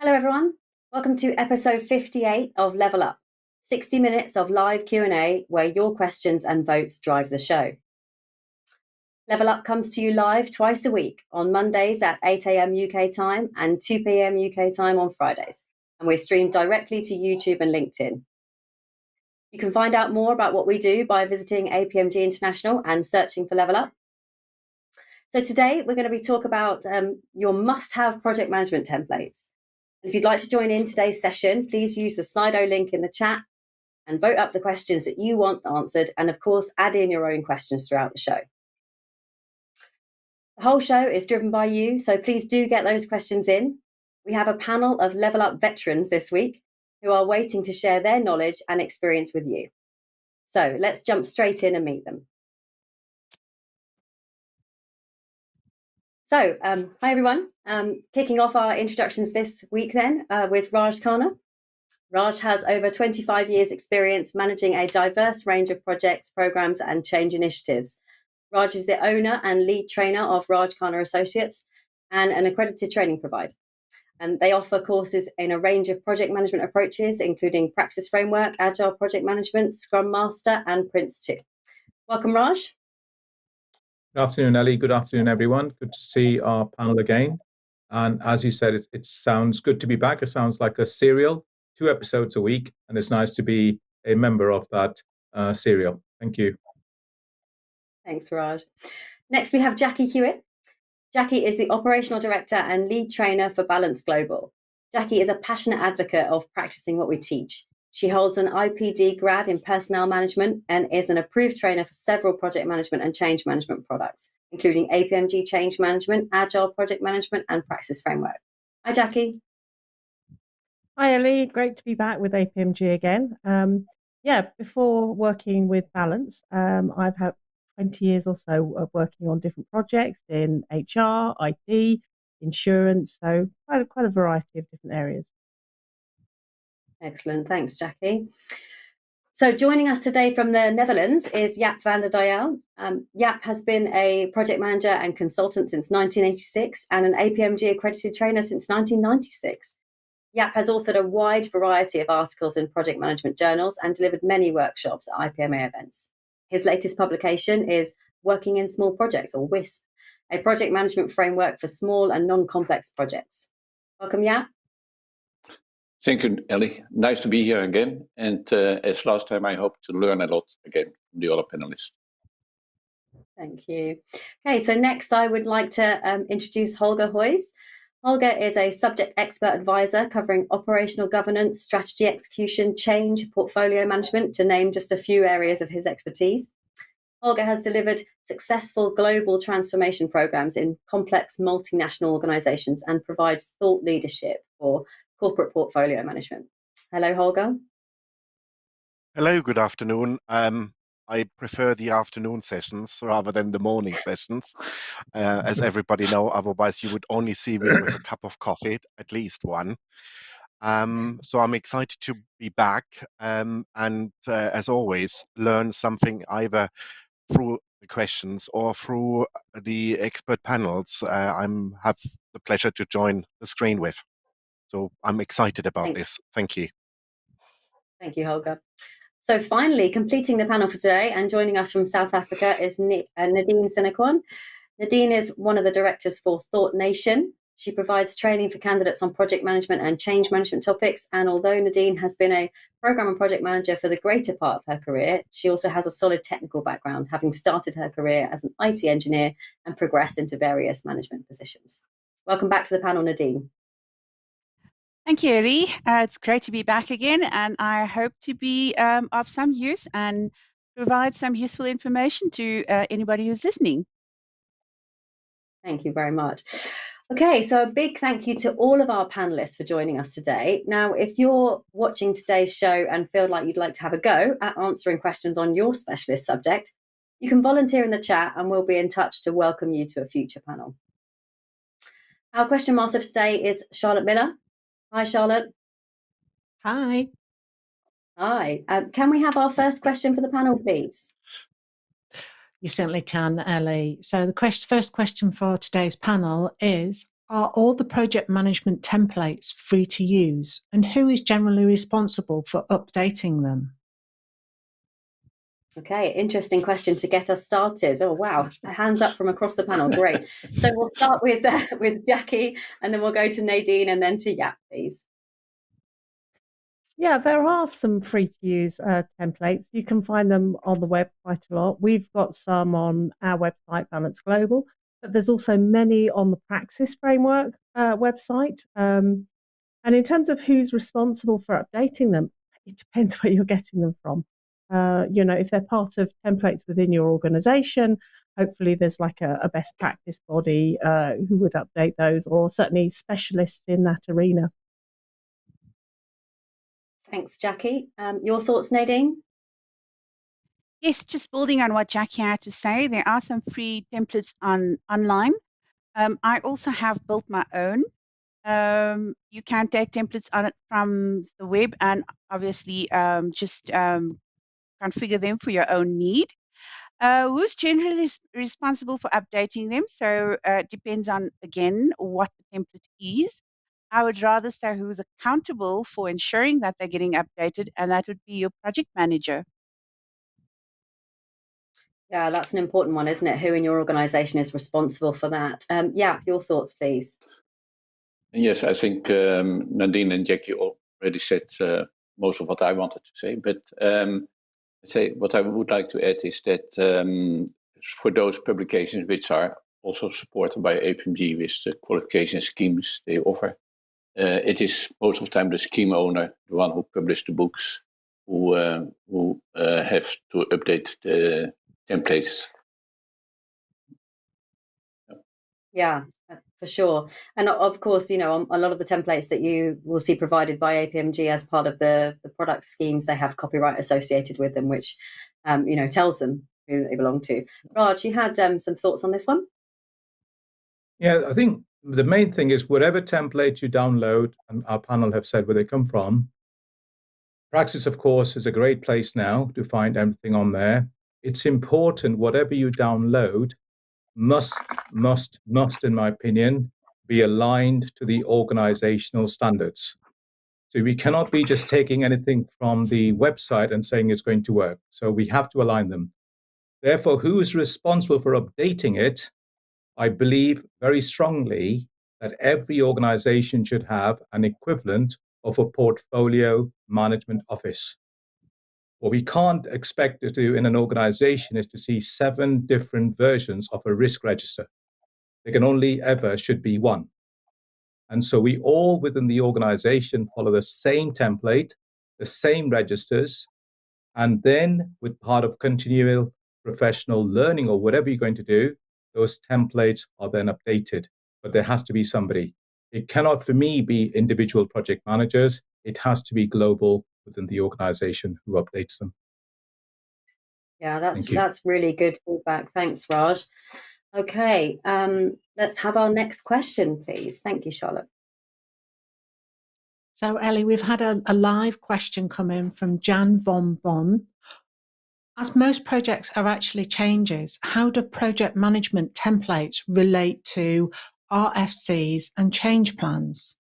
Hello everyone, welcome to episode 58 of Level Up, 60 minutes of live Q&A where your questions and votes drive the show. Level Up comes to you live twice a week on Mondays at 8 a.m. UK time and 2 p.m. UK time on Fridays, and we're streamed directly to YouTube and LinkedIn. You can find out more about what we do by visiting APMG International and searching for Level Up. So today we're going to be talking about your must-have project management templates. If you'd like to join in today's session, please use the Slido link in the chat and vote up the questions that you want answered, and of course, add in your own questions throughout the show. The whole show is driven by you, so please do get those questions in. We have a panel of Level Up veterans this week who are waiting to share their knowledge and experience with you. So let's jump straight in and meet them. So, hi everyone. Kicking off our introductions this week then with Raj Khanna. Raj has over 25 years experience managing a diverse range of projects, programs and change initiatives. Raj is the owner and lead trainer of Raj Khanna Associates and an accredited training provider. And they offer courses in a range of project management approaches, including Praxis Framework, Agile Project Management, Scrum Master and Prince 2. Welcome, Raj. Good afternoon, Ellie. Good afternoon, everyone. Good to see our panel again. And as you said, it sounds good to be back. It sounds like a serial, 2 episodes a week, and it's nice to be a member of that serial. Thank you. Thanks, Raj. Next, we have Jackie Hewett. Jackie is the Operational Director and Lead Trainer for Balance Global. Jackie is a passionate advocate of practicing what we teach. She holds an IPD grad in personnel management and is an approved trainer for several project management and change management products, including APMG Change Management, Agile Project Management, and Praxis Framework. Hi, Jackie. Hi, Ellie. Great to be back with APMG again. Before working with Balance, I've had 20 years or so of working on different projects in HR, IT, insurance, so quite a variety of different areas. Excellent. Thanks, Jackie. So joining us today from the Netherlands is Jaap van der Deijl. Jaap has been a project manager and consultant since 1986 and an APMG accredited trainer since 1996. Jaap has authored a wide variety of articles in project management journals and delivered many workshops at IPMA events. His latest publication is Working in Small Projects, or WISP, a project management framework for small and non-complex projects. Welcome, Jaap. Thank you, Ellie. Nice to be here again. And as last time, I hope to learn a lot again from the other panelists. Thank you. Okay, so next I would like to introduce Holger Heuss. Holger is a subject expert advisor covering operational governance, strategy execution, change, portfolio management, to name just a few areas of his expertise. Holger has delivered successful global transformation programs in complex multinational organizations and provides thought leadership for corporate portfolio management. Hello, Holger. Hello, good afternoon. I prefer the afternoon sessions rather than the morning sessions, as everybody know. Otherwise, you would only see me with a cup of coffee, at least one. So I'm excited to be back and, as always, learn something either through the questions or through the expert panels I have the pleasure to join the screen with. So I'm excited about this. Thank you. Thank you, Holger. So finally, completing the panel for today and joining us from South Africa is Nadine Sinequan. Nadine is one of the directors for Thought Nation. She provides training for candidates on project management and change management topics. And although Nadine has been a program and project manager for the greater part of her career, she also has a solid technical background, having started her career as an IT engineer and progressed into various management positions. Welcome back to the panel, Nadine. Thank you, Ellie. It's great to be back again, and I hope to be of some use and provide some useful information to anybody who's listening. Thank you very much. Okay, so a big thank you to all of our panelists for joining us today. Now, if you're watching today's show and feel like you'd like to have a go at answering questions on your specialist subject, you can volunteer in the chat and we'll be in touch to welcome you to a future panel. Our question master for today is Charlotte Miller. Hi, Charlotte. Hi. Hi. Can we have our first question for the panel, please? You certainly can, Ellie. So the first question for today's panel is, Are all the project management templates free to use? And who is generally responsible for updating them? Okay, interesting question to get us started. Oh, wow. Hands up from across the panel. Great. So we'll start with Jackie, and then we'll go to Nadine and then to Jaap, please. Yeah, there are some free to use templates. You can find them on the web quite a lot. We've got some on our website, Balance Global, but there's also many on the Praxis Framework website. And in terms of who's responsible for updating them, it depends where you're getting them from. If they're part of templates within your organization, hopefully there's like a best practice body who would update those, or certainly specialists in that arena. Thanks, Jackie. Your thoughts, Nadine? Yes, just building on what Jackie had to say, there are some free templates online. I also have built my own. You can take templates on it from the web and obviously just configure them for your own need. Who's generally responsible for updating them? So it depends on, again, what the template is. I would rather say who's accountable for ensuring that they're getting updated, and that would be your project manager. Yeah, that's an important one, isn't it? Who in your organization is responsible for that? Yeah, your thoughts, please. Yes, I think Nadine and Jackie already said most of what I wanted to say. But what I would like to add is that for those publications which are also supported by APMG with the qualification schemes they offer, it is most of the time the scheme owner, the one who published the books, who have to update the templates. Yeah, for sure. And of course, a lot of the templates that you will see provided by APMG as part of the product schemes, they have copyright associated with them, which, tells them who they belong to. Raj, you had some thoughts on this one? Yeah, I think the main thing is whatever template you download, and our panel have said where they come from. Praxis, of course, is a great place now to find everything on there. It's important, whatever you download must, in my opinion, be aligned to the organizational standards. So we cannot be just taking anything from the website and saying it's going to work. So we have to align them. Therefore, who is responsible for updating it? I believe very strongly that every organization should have an equivalent of a portfolio management office. What we can't expect to do in an organization is to see 7 different versions of a risk register. There can only ever should be one. And so we all within the organization follow the same template, the same registers, and then with part of continual professional learning or whatever you're going to do, those templates are then updated. But there has to be somebody. It cannot, for me, be individual project managers. It has to be global within the organization who updates them. Yeah, that's really good feedback. Thanks, Raj. Okay, let's have our next question, please. Thank you, Charlotte. So, Ellie, we've had a live question come in from Jan von Bon. As most projects are actually changes, how do project management templates relate to RFCs and change plans?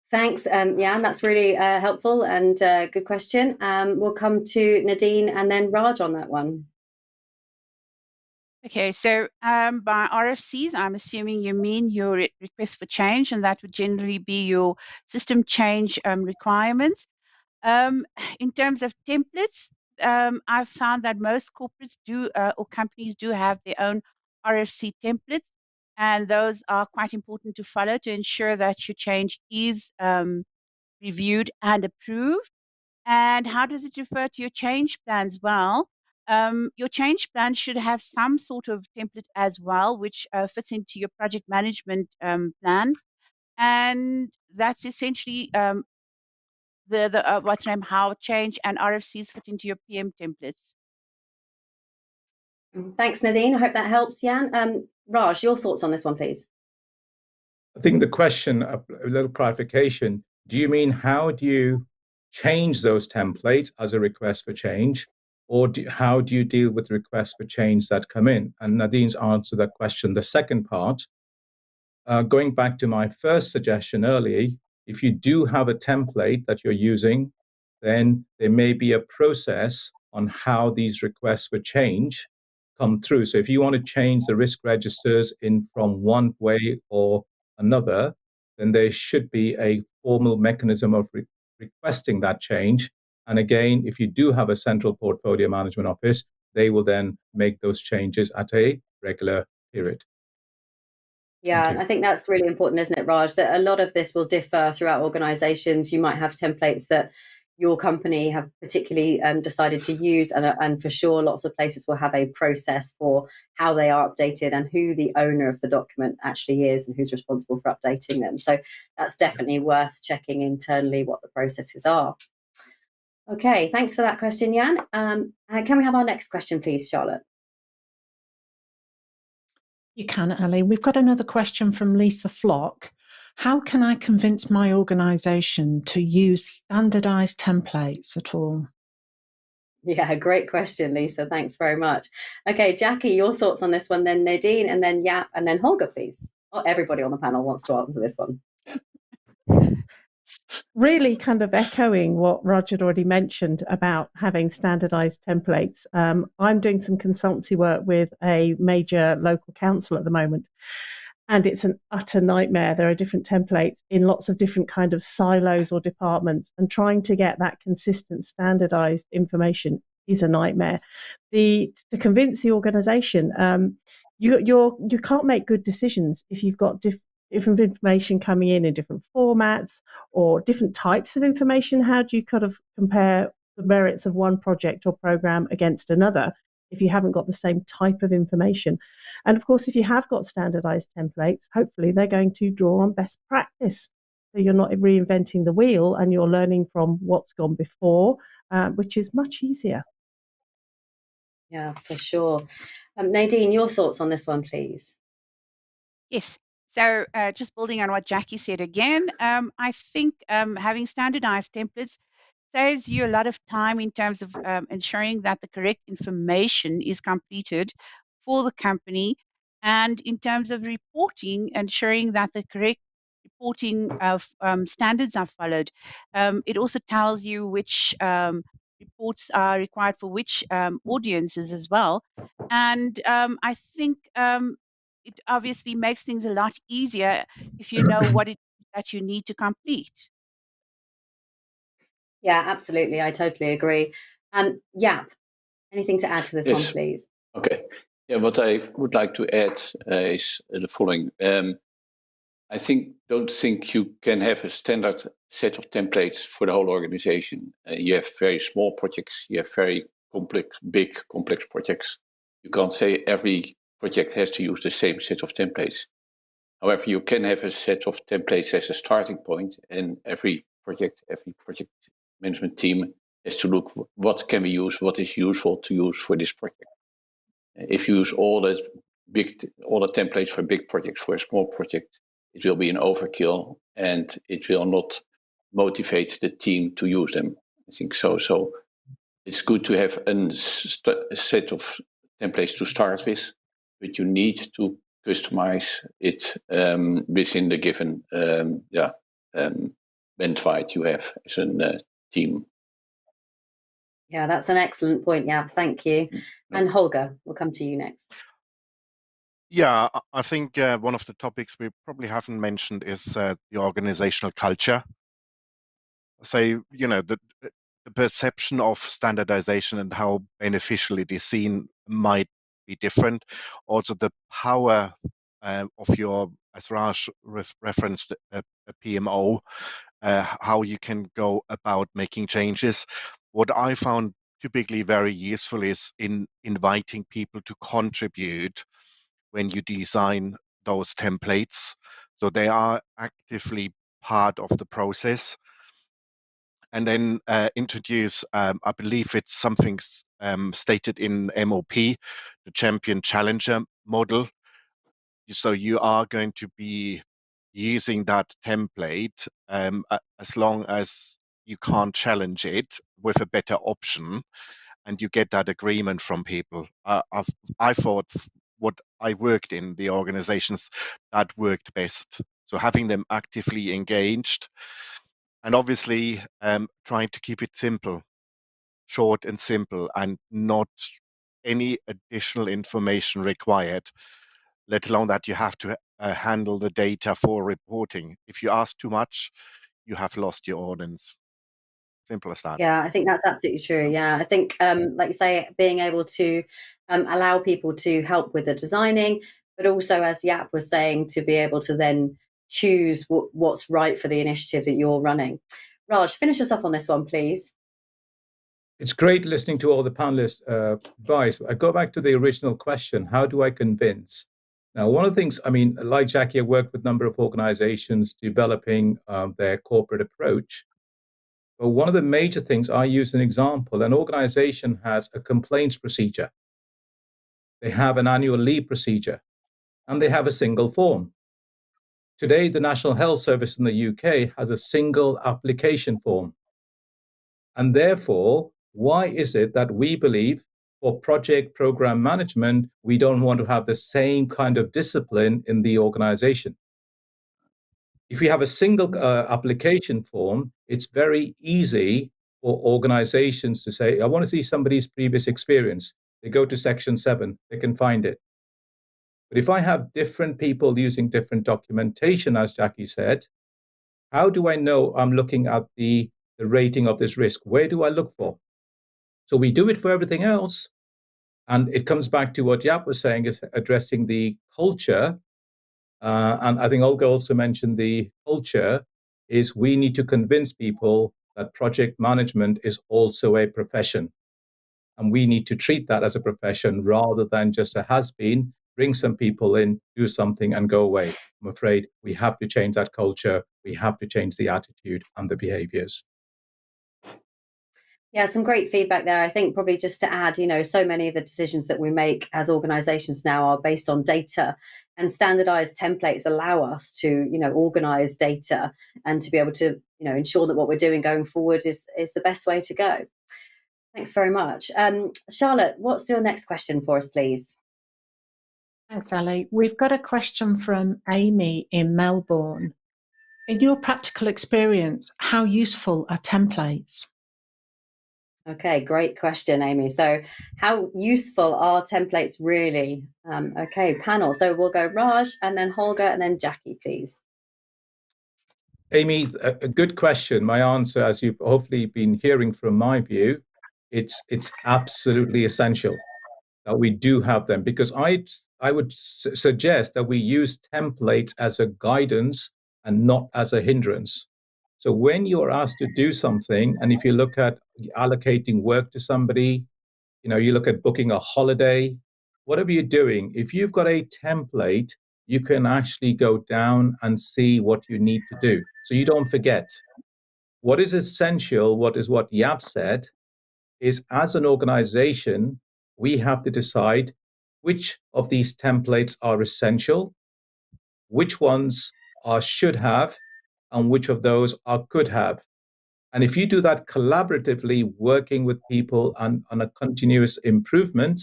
Thanks, Jan. That's really helpful and good question. We'll come to Nadine and then Raj on that one. Okay, so by RFCs, I'm assuming you mean your request for change, and that would generally be your system change requirements. In terms of templates, I've found that most corporates do or companies do have their own RFC templates, and those are quite important to follow to ensure that your change is reviewed and approved. And how does it refer to your change plans? Well, your change plan should have some sort of template as well, which fits into your project management plan. And that's essentially how change and RFCs fit into your PM templates. Thanks, Nadine. I hope that helps, Jan. Raj, your thoughts on this one, please. I think the question, a little clarification, do you mean how do you change those templates as a request for change? or how do you deal with requests for change that come in? And Nadine's answered that question. The second part, going back to my first suggestion earlier, if you do have a template that you're using, then there may be a process on how these requests for change come through. So if you want to change the risk registers in from one way or another, then there should be a formal mechanism of requesting that change. And again, if you do have a central portfolio management office, they will then make those changes at a regular period. Yeah, and I think that's really important, isn't it, Raj? That a lot of this will differ throughout organisations. You might have templates that your company have particularly decided to use, and for sure lots of places will have a process for how they are updated and who the owner of the document actually is and who's responsible for updating them. So that's definitely worth checking internally what the processes are. Okay, thanks for that question, Jan. Can we have our next question, please, Charlotte? You can, Ellie. We've got another question from Lisa Flock. How can I convince my organisation to use standardised templates at all? Yeah, great question, Lisa. Thanks very much. Okay, Jackie, your thoughts on this one, then Nadine, and then Jaap, and then Holger, please. Oh, everybody on the panel wants to answer this one. Really kind of echoing what Raj had already mentioned about having standardized templates. I'm doing some consultancy work with a major local council at the moment, and it's an utter nightmare. There are different templates in lots of different kind of silos or departments, and trying to get that consistent standardized information is a nightmare. To convince the organization, you can't make good decisions if you've got different information coming in different formats or different types of information. How do you kind of compare the merits of one project or program against another if you haven't got the same type of information? And of course, if you have got standardized templates, hopefully they're going to draw on best practice. So you're not reinventing the wheel and you're learning from what's gone before, which is much easier. Yeah, for sure. Nadine, your thoughts on this one, please. Yes. So just building on what Jackie said again, I think having standardized templates saves you a lot of time in terms of ensuring that the correct information is completed for the company, and in terms of reporting, ensuring that the correct reporting of standards are followed. It also tells you which reports are required for which audiences as well. And I think it obviously makes things a lot easier if you know what it is that you need to complete. Yeah, absolutely. I totally agree. Jaap, anything to add to this one, please? Okay. Yeah, what I would like to add is the following. I don't think you can have a standard set of templates for the whole organization. You have very small projects, you have very big, complex projects. You can't say every project has to use the same set of templates. However, you can have a set of templates as a starting point, and every project management team has to look what can we use, what is useful to use for this project. If you use all the templates for big projects for a small project, it will be an overkill and it will not motivate the team to use them. I think so. So it's good to have a set of templates to start with, but you need to customize it within the given bandwidth you have as a team. Yeah, that's an excellent point, Jaap. Thank you. And Holger, we'll come to you next. Yeah, I think one of the topics we probably haven't mentioned is the organizational culture. So, the perception of standardization and how beneficial it is seen might be different. Also, the power of your, as Raj referenced, a PMO, how you can go about making changes. What I found typically very useful is in inviting people to contribute when you design those templates. So they are actively part of the process. And then introduce, I believe it's something stated in MOP, the champion challenger model. So you are going to be using that template as long as you can't challenge it with a better option. and you get that agreement from people. I thought what I worked in, the organizations that worked best. So having them actively engaged, and obviously trying to keep it simple, short and simple, and not any additional information required, let alone that you have to handle the data for reporting. If you ask too much, you have lost your audience. Simple as that. Yeah, I think that's absolutely true. Yeah, I think, like you say, being able to allow people to help with the designing, but also, as Jaap was saying, to be able to then choose what's right for the initiative that you're running. Raj, finish us off on this one, please. It's great listening to all the panelists' advice. I go back to the original question: how do I convince? Now, one of the things, I mean, like Jackie, I worked with a number of organizations developing their corporate approach. But one of the major things, I use an example: an organization has a complaints procedure, they have an annual leave procedure, and they have a single form. Today, the National Health Service in the UK has a single application form. And therefore, why is it that we believe for project program management, we don't want to have the same kind of discipline in the organization? If you have a single application form, it's very easy for organizations to say, I want to see somebody's previous experience. They go to section 7, they can find it. But if I have different people using different documentation, as Jackie said, how do I know I'm looking at the rating of this risk? Where do I look for? So we do it for everything else. And it comes back to what Jaap was saying, is addressing the culture. And I think Holger also mentioned the culture is we need to convince people that project management is also a profession. And we need to treat that as a profession rather than just a has-been, bring some people in, do something and go away. I'm afraid we have to change that culture. We have to change the attitude and the behaviors. Yeah, some great feedback there. I think probably just to add, so many of the decisions that we make as organizations now are based on data, and standardized templates allow us to, organize data and to be able to, ensure that what we're doing going forward is the best way to go. Thanks very much. Charlotte, what's your next question for us, please? Thanks, Ellie. We've got a question from Amy in Melbourne. In your practical experience, how useful are templates? Okay, great question, Amy. So how useful are templates really? Okay, panel. So we'll go Raj and then Holger and then Jackie, please. Amy, a good question. My answer, as you've hopefully been hearing from my view, it's absolutely essential that we do have them, because I would suggest that we use templates as a guidance and not as a hindrance. So when you're asked to do something, and if you look at allocating work to somebody, you look at booking a holiday, whatever you're doing, if you've got a template, you can actually go down and see what you need to do. So you don't forget. What is essential, what Jaap said, is as an organization, we have to decide which of these templates are essential, which ones are should have, and which of those are could have. And if you do that collaboratively, working with people on a continuous improvement,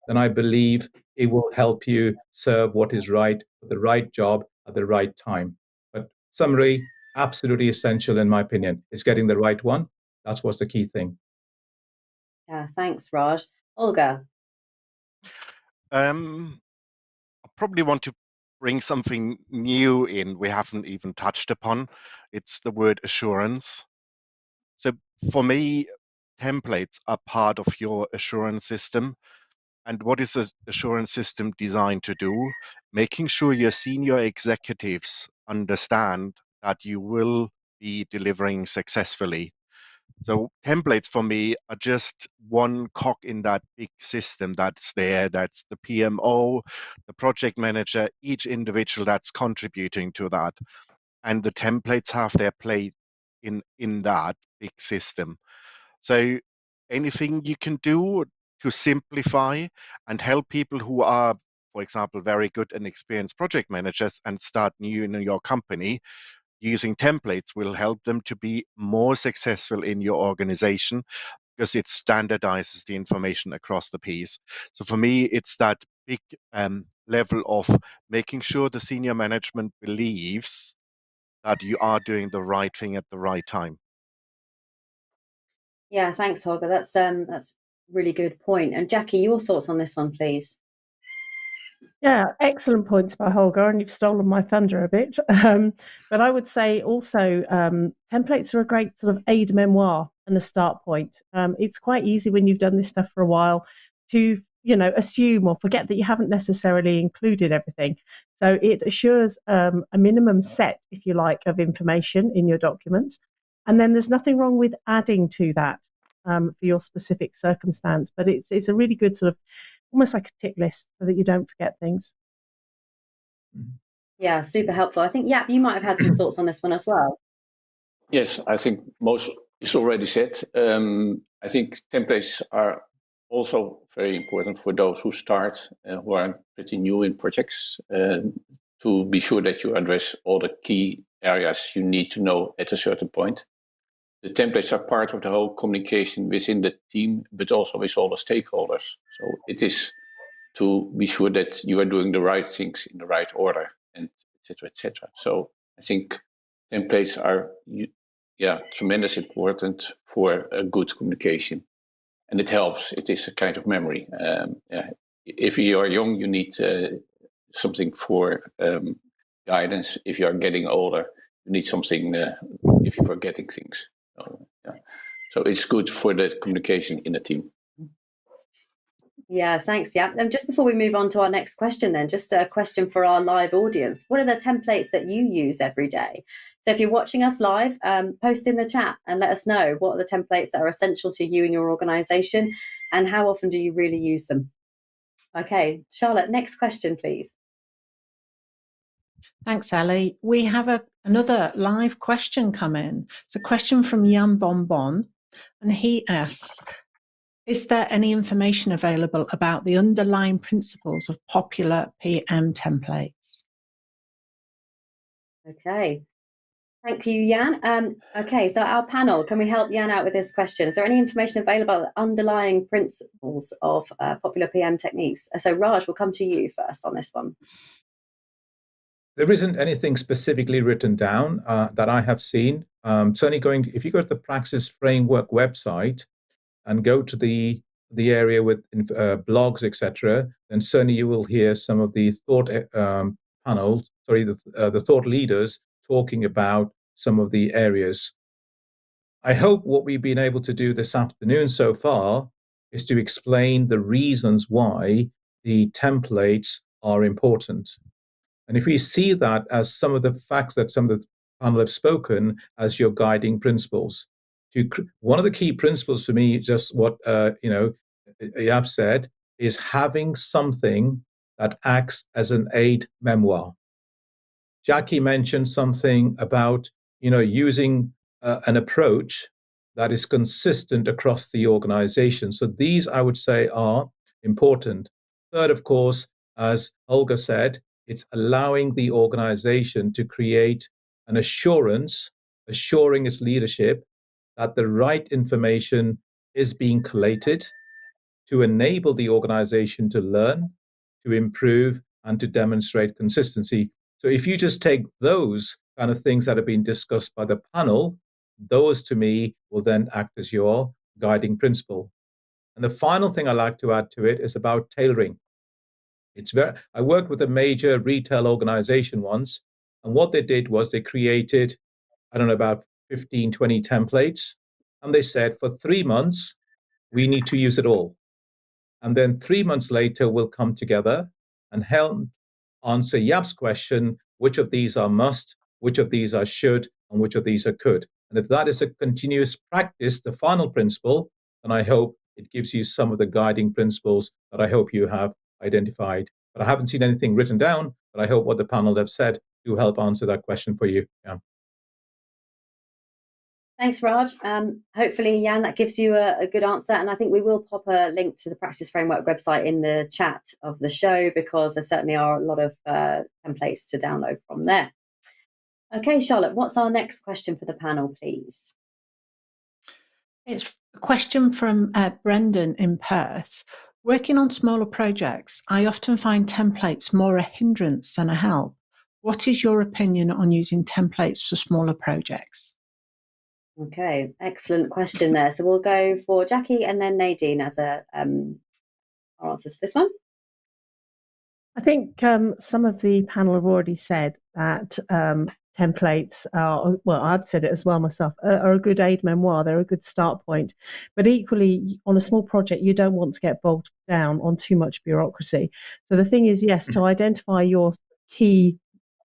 then I believe it will help you serve what is right for the right job at the right time. But summary, absolutely essential in my opinion, is getting the right one. That's what's the key thing. Yeah, thanks, Raj. Holger. I probably want to bring something new in we haven't even touched upon. It's the word assurance. So for me, templates are part of your assurance system. And what is the assurance system designed to do? Making sure your senior executives understand that you will be delivering successfully. So templates for me are just one cog in that big system that's there. That's the PMO, the project manager, each individual that's contributing to that. And the templates have their play in that big system. So anything you can do to simplify and help people who are, for example, very good and experienced project managers and start new in your company, using templates will help them to be more successful in your organization because it standardizes the information across the piece. So for me, it's that big level of making sure the senior management believes that you are doing the right thing at the right time. Yeah, thanks, Holger. That's really good point. And Jackie, your thoughts on this one, please. Yeah, excellent points by Holger, and you've stolen my thunder a bit. But I would say also templates are a great sort of aide-memoire and a start point. It's quite easy when you've done this stuff for a while to, assume or forget that you haven't necessarily included everything. So it assures a minimum set, if you like, of information in your documents. And then there's nothing wrong with adding to that for your specific circumstance. But it's a really good sort of almost like a tick list so that you don't forget things. Yeah, super helpful. I think, Jaap, you might have had some thoughts on this one as well. Yes, I think most is already said. I think templates are also very important for those who start, who are pretty new in projects, to be sure that you address all the key areas you need to know at a certain point. The templates are part of the whole communication within the team, but also with all the stakeholders. So it is to be sure that you are doing the right things in the right order, and et cetera, et cetera. So I think templates are tremendous important for a good communication. And it helps. It is a kind of memory. If you are young, you need something for guidance. If you are getting older, you need something if you're forgetting things. So it's good for the communication in a team. Yeah, thanks, Jaap. And just before we move on to our next question, then, just a question for our live audience. What are the templates that you use every day? So if you're watching us live, post in the chat and let us know what are the templates that are essential to you and your organization, and how often do you really use them? Okay, Charlotte, next question, please. Thanks, Ellie. We have another live question come in. It's a question from Jan Bonbon, and he asks, is there any information available about the underlying principles of popular PM templates? Okay, thank you, Jan. Okay, so our panel, can we help Jan out with this question? Is there any information available about the underlying principles of popular PM techniques? So Raj, we'll come to you first on this one. There isn't anything specifically written down that I have seen. Certainly if you go to the Praxis Framework website and go to the area with blogs, etc., then certainly you will hear some of the thought panels, the thought leaders talking about some of the areas. I hope what we've been able to do this afternoon so far is to explain the reasons why the templates are important. And if we see that as some of the facts that some of the panel have spoken as your guiding principles, one of the key principles for me, just what Jaap said, is having something that acts as an aid memoir. Jackie mentioned something about using an approach that is consistent across the organization. So these, I would say, are important. Third, of course, as Holger said, it's allowing the organization to create an assurance, assuring its leadership that the right information is being collated to enable the organization to learn, to improve, and to demonstrate consistency. So if you just take those kind of things that have been discussed by the panel, those to me will then act as your guiding principle. And the final thing I like to add to it is about tailoring. I worked with a major retail organization once, and what they did was they created, about 15, 20 templates, and they said for 3 months, we need to use it all. And then 3 months later, we'll come together and help answer Jaap's question, which of these are must, which of these are should, and which of these are could. And if that is a continuous practice, the final principle, then I hope it gives you some of the guiding principles that I hope you have identified. But I haven't seen anything written down, but I hope what the panel have said do help answer that question for you. Yeah. Thanks, Raj. Hopefully, Jan, that gives you a good answer. And I think we will pop a link to the Praxis Framework website in the chat of the show, because there certainly are a lot of templates to download from there. Okay, Charlotte, what's our next question for the panel, please? It's a question from Brendan in Perth. Working on smaller projects, I often find templates more a hindrance than a help. What is your opinion on using templates for smaller projects? Okay, excellent question there. So we'll go for Jackie and then Nadine as our answers to this one. I think some of the panel have already said that templates are, well, I've said it as well myself, are a good aid memoir. They're a good start point. But equally, on a small project, you don't want to get bogged down on too much bureaucracy. So the thing is, yes, to identify your key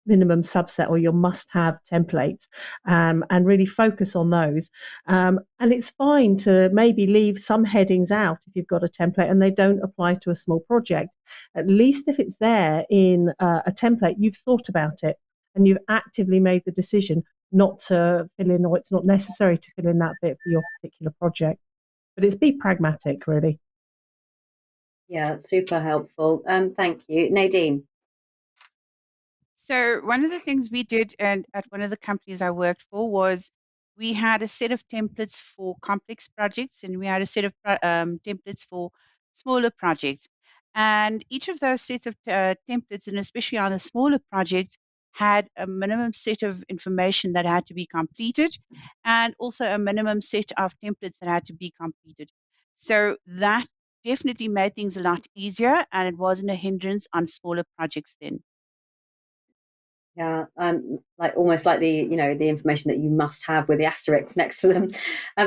minimum subset or your must-have templates and really focus on those. And it's fine to maybe leave some headings out if you've got a template and they don't apply to a small project. At least if it's there in a template, you've thought about it and you've actively made the decision not to fill in, or it's not necessary to fill in that bit for your particular project. But it's be pragmatic, really. Yeah, super helpful. Thank you. Nadine. So one of the things we did at one of the companies I worked for was we had a set of templates for complex projects and we had a set of templates for smaller projects. And each of those sets of templates, and especially on the smaller projects, had a minimum set of information that had to be completed and also a minimum set of templates that had to be completed. So that definitely made things a lot easier and it wasn't a hindrance on smaller projects then. Yeah, like almost like the information that you must have with the asterisks next to them.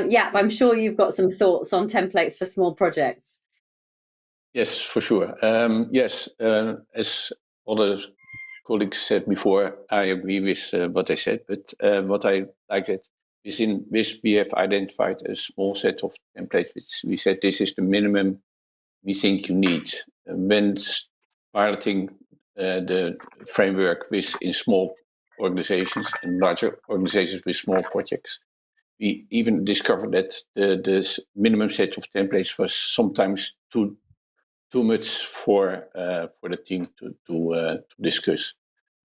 Yeah, I'm sure you've got some thoughts on templates for small projects. Yes, for sure. Yes, as other colleagues said before, I agree with what they said. But what I like it within this, we have identified a small set of templates. Which we said this is the minimum we think you need when piloting the framework in small organizations and larger organizations with small projects. We even discovered that the minimum set of templates was sometimes too much for the team to discuss.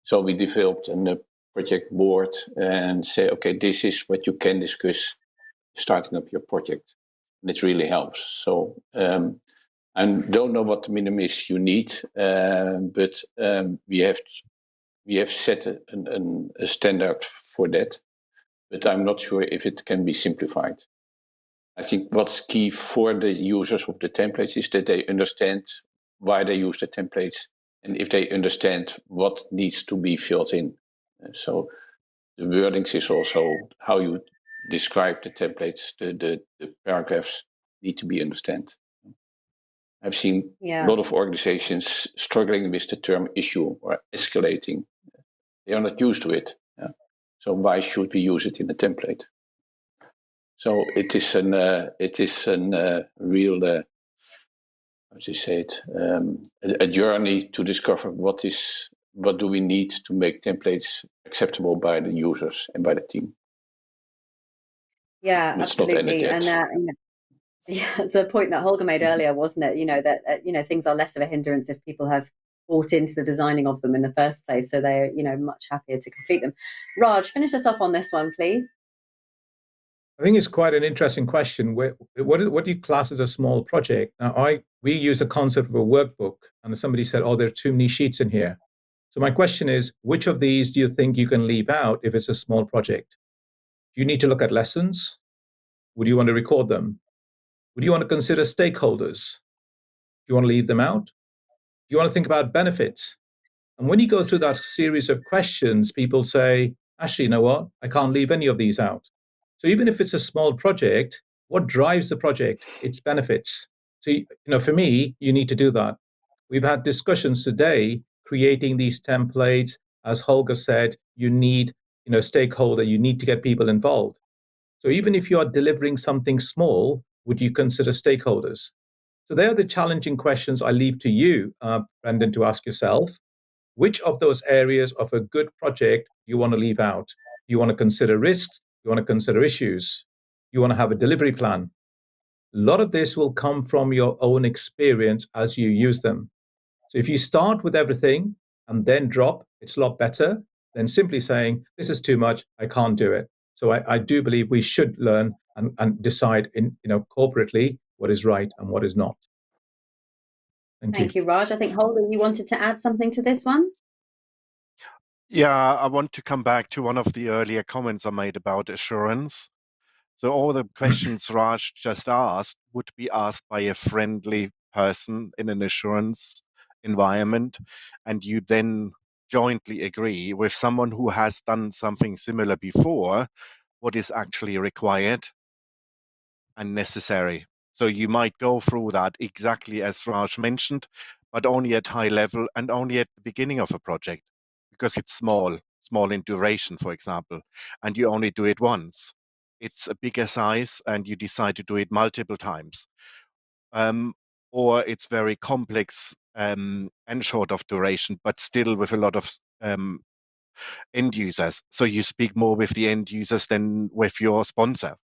So we developed a project board and say, okay, this is what you can discuss starting up your project. And it really helps. So I don't know what the minimum is you need, but we have set a standard for that. But I'm not sure if it can be simplified. I think what's key for the users of the templates is that they understand why they use the templates and if they understand what needs to be filled in. So the wordings is also how you describe the templates, the paragraphs need to be understood. I've seen a lot of organizations struggling with the term issue or escalating. They are not used to it. Yeah. So why should we use it in a template? So it is a real, how do you say it, a journey to discover what do we need to make templates acceptable by the users and by the team. Yeah, and it's absolutely. Not ended yet. Yeah, it's a point that Holger made earlier, wasn't it? That things are less of a hindrance if people have bought into the designing of them in the first place, so they're much happier to complete them. Raj, finish us off on this one, please. I think it's quite an interesting question. What do you class as a small project? Now, we use a concept of a workbook, and somebody said, "Oh, there are too many sheets in here." So my question is, which of these do you think you can leave out if it's a small project? Do you need to look at lessons? Would you want to record them? Would you want to consider stakeholders? Do you want to leave them out? Do you want to think about benefits? And when you go through that series of questions, people say, actually, you know what? I can't leave any of these out. So even if it's a small project, what drives the project? It's benefits. So, for me, you need to do that. We've had discussions today creating these templates. As Holger said, you need, stakeholder, you need to get people involved. So even if you are delivering something small, would you consider stakeholders? So they are the challenging questions I leave to you, Brendan, to ask yourself. Which of those areas of a good project do you want to leave out? Do you want to consider risks? Do you want to consider issues? Do you want to have a delivery plan? A lot of this will come from your own experience as you use them. So if you start with everything and then drop, it's a lot better than simply saying, this is too much, I can't do it. So I do believe we should learn and decide corporately what is right and what is not. Thank you, Raj. I think Holger, you wanted to add something to this one? Yeah, I want to come back to one of the earlier comments I made about assurance. So all the questions Raj just asked would be asked by a friendly person in an assurance environment, and you then jointly agree with someone who has done something similar before what is actually required and necessary. So you might go through that exactly as Raj mentioned, but only at high level and only at the beginning of a project, because it's small in duration, for example, and you only do it once. It's a bigger size and you decide to do it multiple times. Or it's very complex and short of duration, but still with a lot of end users. So you speak more with the end users than with your sponsor.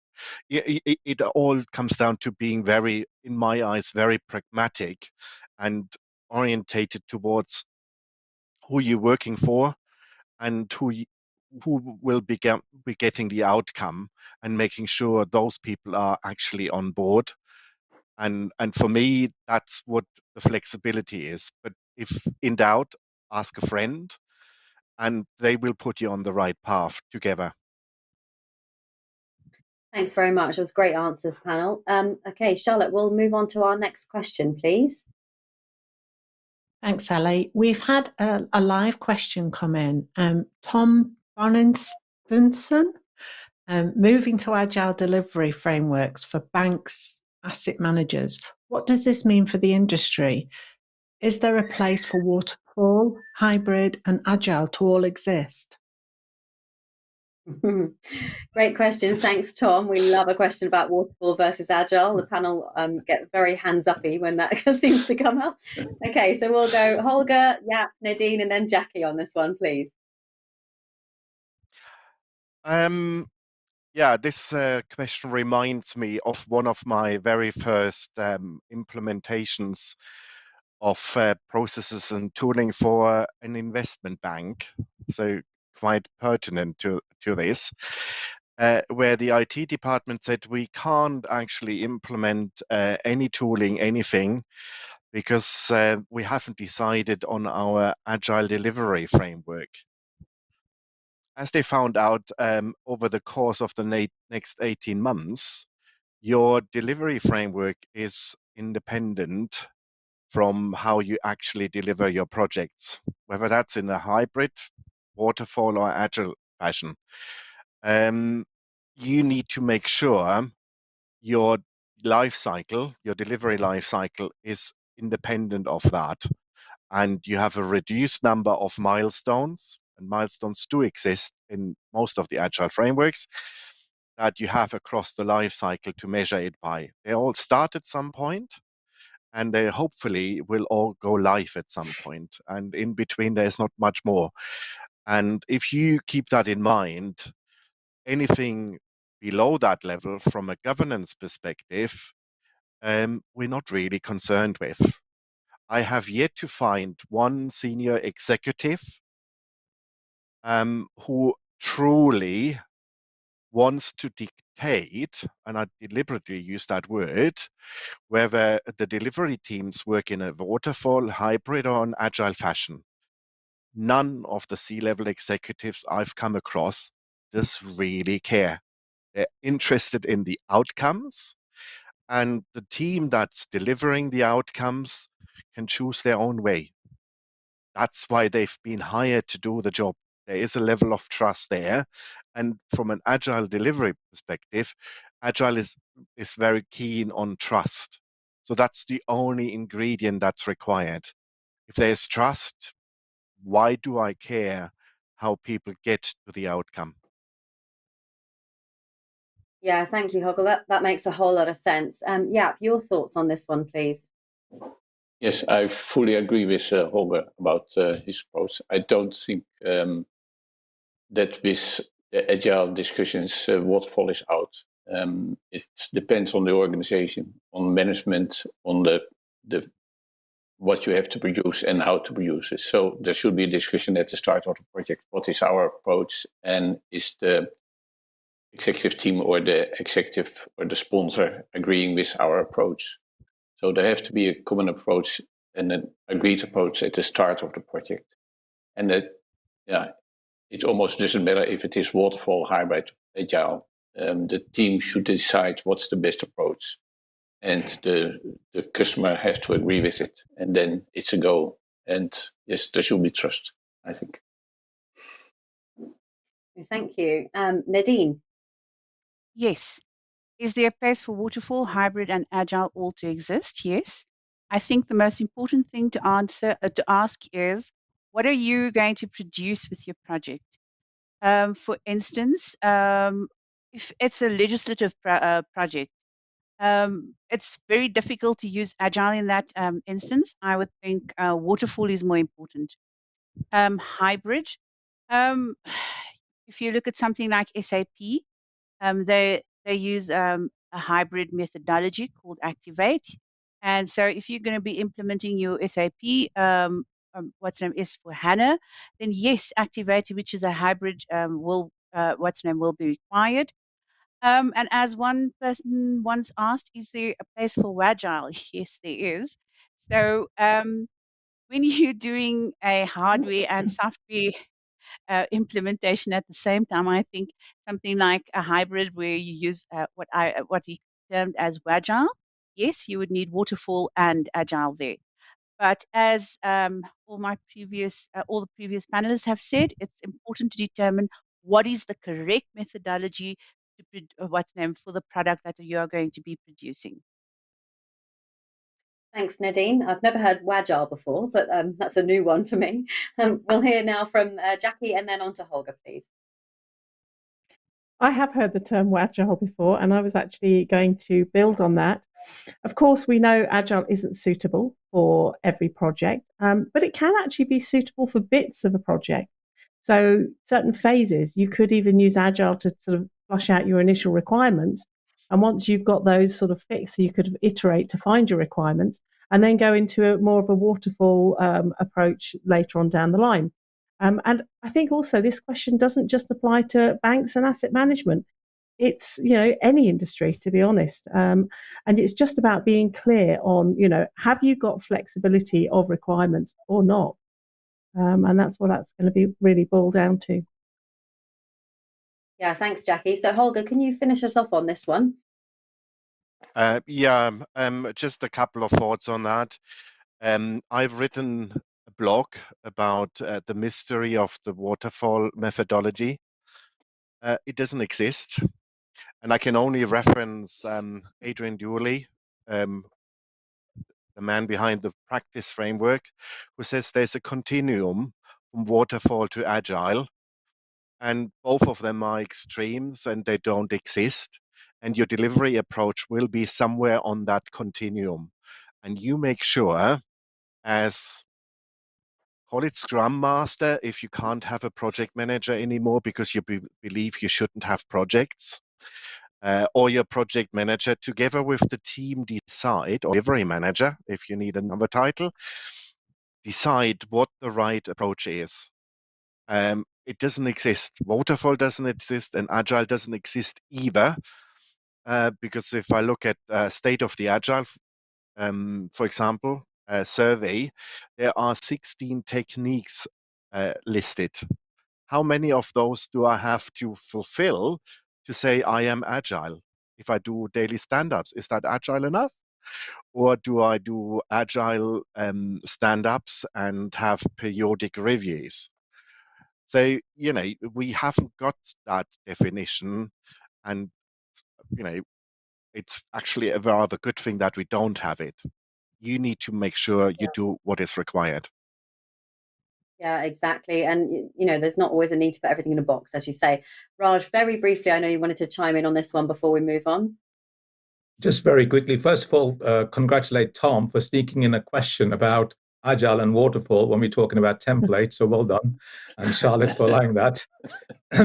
It all comes down to being very, in my eyes, very pragmatic and orientated towards who you're working for and who will be getting the outcome, and making sure those people are actually on board. And for me, that's what the flexibility is. But if in doubt, ask a friend, and they will put you on the right path together. Thanks very much. It was great answers, panel. Okay, Charlotte, we'll move on to our next question, please. Thanks, Ellie. We've had a live question come in. Tom Bonenstonson, moving to agile delivery frameworks for banks, asset managers. What does this mean for the industry? Is there a place for waterfall, hybrid, and agile to all exist? Great question. Thanks, Tom. We love a question about waterfall versus agile. The panel get very hands-uppy when that seems to come up. Okay, so we'll go Holger, Jaap, Nadine, and then Jackie on this one, please. Yeah, this question reminds me of one of my very first implementations of processes and tooling for an investment bank. So quite pertinent to this, where the IT department said we can't actually implement any tooling, anything, because we haven't decided on our agile delivery framework. As they found out over the course of the next 18 months, your delivery framework is independent from how you actually deliver your projects, whether that's in a hybrid, waterfall, or agile fashion. You need to make sure your life cycle, your delivery life cycle, is independent of that. And you have a reduced number of milestones, and milestones do exist in most of the agile frameworks, that you have across the life cycle to measure it by. They all start at some point, and they hopefully will all go live at some point. And in between, there's not much more. And if you keep that in mind, anything below that level from a governance perspective, we're not really concerned with. I have yet to find one senior executive who truly wants to dictate, and I deliberately use that word, whether the delivery teams work in a waterfall, hybrid, or an agile fashion. None of the C-level executives I've come across does really care. They're interested in the outcomes, and the team that's delivering the outcomes can choose their own way. That's why they've been hired to do the job. There is a level of trust there. And from an agile delivery perspective, agile is very keen on trust. So that's the only ingredient that's required. If there's trust, why do I care how people get to the outcome? Yeah, thank you, Holger. That makes a whole lot of sense. Jaap, your thoughts on this one, please. Yes, I fully agree with Holger about his approach. I don't think that with the agile discussions, waterfall is out. It depends on the organization, on management, on the what you have to produce and how to produce it. So there should be a discussion at the start of the project. What is our approach, and is the executive team or the executive or the sponsor agreeing with our approach. So there have to be a common approach and an agreed approach at the start of the project. And it almost doesn't matter if it is waterfall, hybrid, agile. The team should decide what's the best approach, and the customer has to agree with it, and then it's a go. And yes, there should be trust, I think. Thank you. Nadine? Yes. Is there a place for waterfall, hybrid, and agile all to exist? Yes. I think the most important thing to ask is, what are you going to produce with your project? For instance, if it's a legislative project, it's very difficult to use agile in that instance. I would think waterfall is more important. Hybrid. If you look at something like SAP, they use a hybrid methodology called Activate. And so if you're going to be implementing your SAP, what's name is for HANA, then yes, Activate, which is a hybrid, will be required. And as one person once asked, is there a place for Agile? Yes, there is. So when you're doing a hardware and software implementation at the same time, I think something like a hybrid where you use what he termed as Agile. Yes, you would need waterfall and agile there. But as all the previous panelists have said, it's important to determine what is the correct methodology for the product that you are going to be producing. Thanks, Nadine. I've never heard Agile before, but that's a new one for me. We'll hear now from Jackie and then on to Holger, please. I have heard the term Agile before, and I was actually going to build on that. Of course, we know Agile isn't suitable for every project, but it can actually be suitable for bits of a project. So certain phases, you could even use Agile to sort of flush out your initial requirements. And once you've got those sort of fixed, you could iterate to find your requirements and then go into more of a waterfall approach later on down the line. And I think also this question doesn't just apply to banks and asset management. It's, any industry, to be honest. And it's just about being clear on, have you got flexibility of requirements or not? And that's what that's going to be really boiled down to. Yeah, thanks, Jackie. So Holger, can you finish us off on this one? Just a couple of thoughts on that. I've written a blog about the mystery of the waterfall methodology. It doesn't exist. And I can only reference Adrian Dooley, the man behind the practice framework, who says there's a continuum from waterfall to agile. And both of them are extremes and they don't exist. And your delivery approach will be somewhere on that continuum. And you make sure, as call it Scrum Master, if you can't have a project manager anymore because you believe you shouldn't have projects, or your project manager, together with the team, decide, or delivery manager, if you need another title, decide what the right approach is. It doesn't exist. Waterfall doesn't exist, and Agile doesn't exist either. Because if I look at State of the Agile, for example, survey, there are 16 techniques listed. How many of those do I have to fulfill to say I am agile? If I do daily stand-ups, is that agile enough? Or do I do agile stand-ups and have periodic reviews? So, we haven't got that definition, and, it's actually a rather good thing that we don't have it. You need to make sure you do what is required. Yeah, exactly. And, there's not always a need to put everything in a box, as you say. Raj, very briefly, I know you wanted to chime in on this one before we move on. Just very quickly, first of all, congratulate Tom for sneaking in a question about Agile and Waterfall when we're talking about templates. So well done. And Charlotte for allowing that.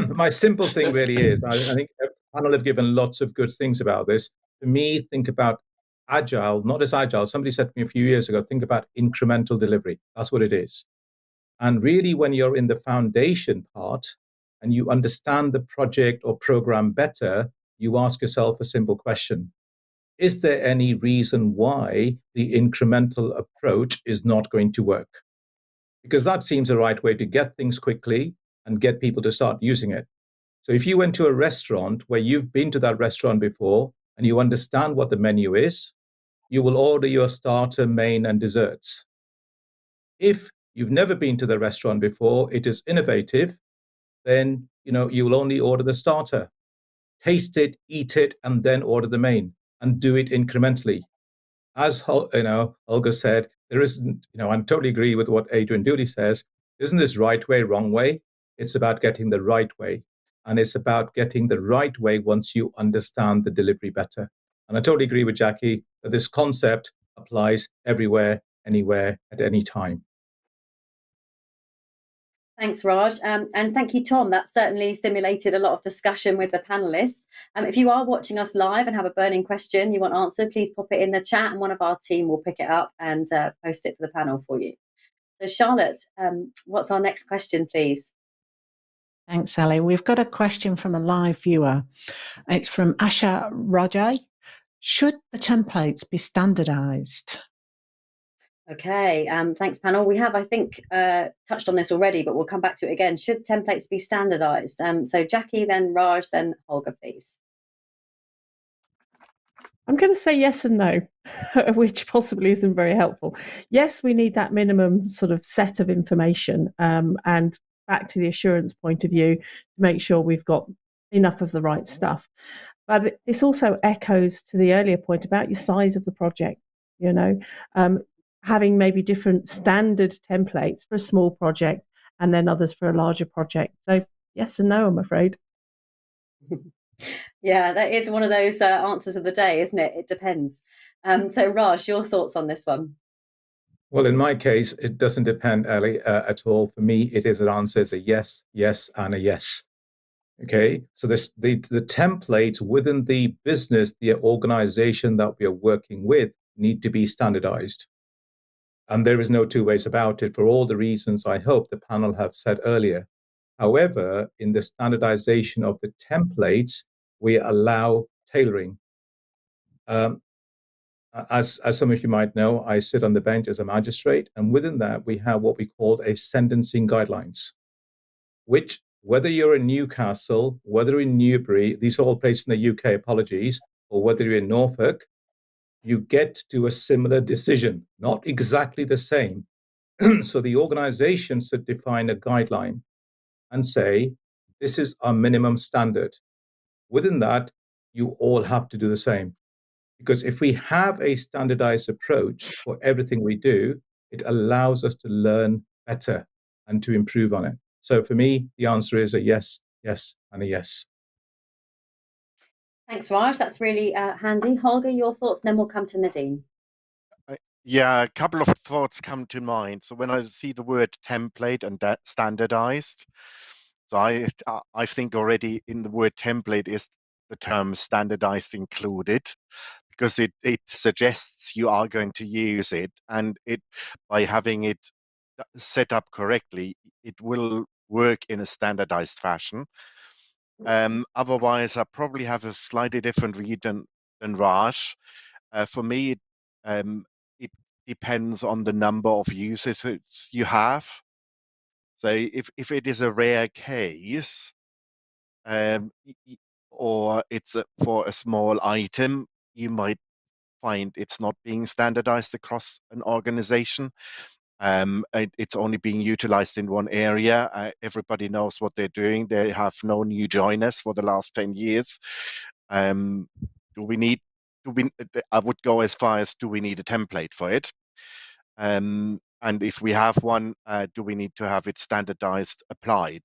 My simple thing really is, I think panel have given lots of good things about this. For me, think about Agile, not as Agile. Somebody said to me a few years ago, think about incremental delivery. That's what it is. And really, when you're in the foundation part, and you understand the project or program better, you ask yourself a simple question. Is there any reason why the incremental approach is not going to work? Because that seems the right way to get things quickly and get people to start using it. So if you went to a restaurant where you've been to that restaurant before and you understand what the menu is, you will order your starter, main, and desserts. If you've never been to the restaurant before, it is innovative, then you will only order the starter. Taste it, eat it, and then order the main, and do it incrementally. As Holger said, there isn't, I totally agree with what Adrian Dooley says. Isn't this right way, wrong way? It's about getting the right way. And it's about getting the right way once you understand the delivery better. And I totally agree with Jackie that this concept applies everywhere, anywhere, at any time. Thanks, Raj. And thank you, Tom. That certainly stimulated a lot of discussion with the panelists. If you are watching us live and have a burning question you want answered, please pop it in the chat and one of our team will pick it up and post it for the panel for you. So Charlotte, what's our next question, please? Thanks, Ellie. We've got a question from a live viewer. It's from Asha Rajai. Should the templates be standardised? Okay, thanks, panel. We have, I think, touched on this already, but we'll come back to it again. Should templates be standardised? So Jackie, then Raj, then Holger, please. I'm going to say yes and no, which possibly isn't very helpful. Yes, we need that minimum sort of set of information, and back to the assurance point of view, to make sure we've got enough of the right stuff. But this also echoes to the earlier point about your size of the project, having maybe different standard templates for a small project and then others for a larger project. So yes and no, I'm afraid. Yeah, that is one of those answers of the day, isn't it? It depends. So Raj, your thoughts on this one? Well, in my case, it doesn't depend, Ellie, at all. For me, it is an answer. It's a yes, yes, and a yes. Okay, so the templates within the business, the organization that we are working with, need to be standardized. And there is no two ways about it for all the reasons I hope the panel have said earlier. However, in the standardization of the templates, we allow tailoring. As some of you might know, I sit on the bench as a magistrate, and within that, we have what we call a sentencing guidelines, which, whether you're in Newcastle, whether in Newbury, these are all placed in the UK, apologies, or whether you're in Norfolk, you get to a similar decision, not exactly the same. So the organization should define a guideline and say, this is our minimum standard. Within that, you all have to do the same. Because if we have a standardized approach for everything we do, it allows us to learn better and to improve on it. So for me, the answer is a yes, yes, and a yes. Thanks, Raj. That's really handy. Holger, your thoughts, and then we'll come to Nadine. Yeah, a couple of thoughts come to mind. So when I see the word template and that standardized, so I think already in the word template is the term standardized included, because it suggests you are going to use it, and it, by having it set up correctly, it will work in a standardized fashion. Otherwise, I probably have a slightly different read than Raj. For me, it depends on the number of users you have. So if it is a rare case, or it's for a small item, you might find it's not being standardized across an organization. It's only being utilized in one area. Everybody knows what they're doing. They have no new joiners for the last 10 years. I would go as far as, do we need a template for it? And if we have one, do we need to have it standardized applied?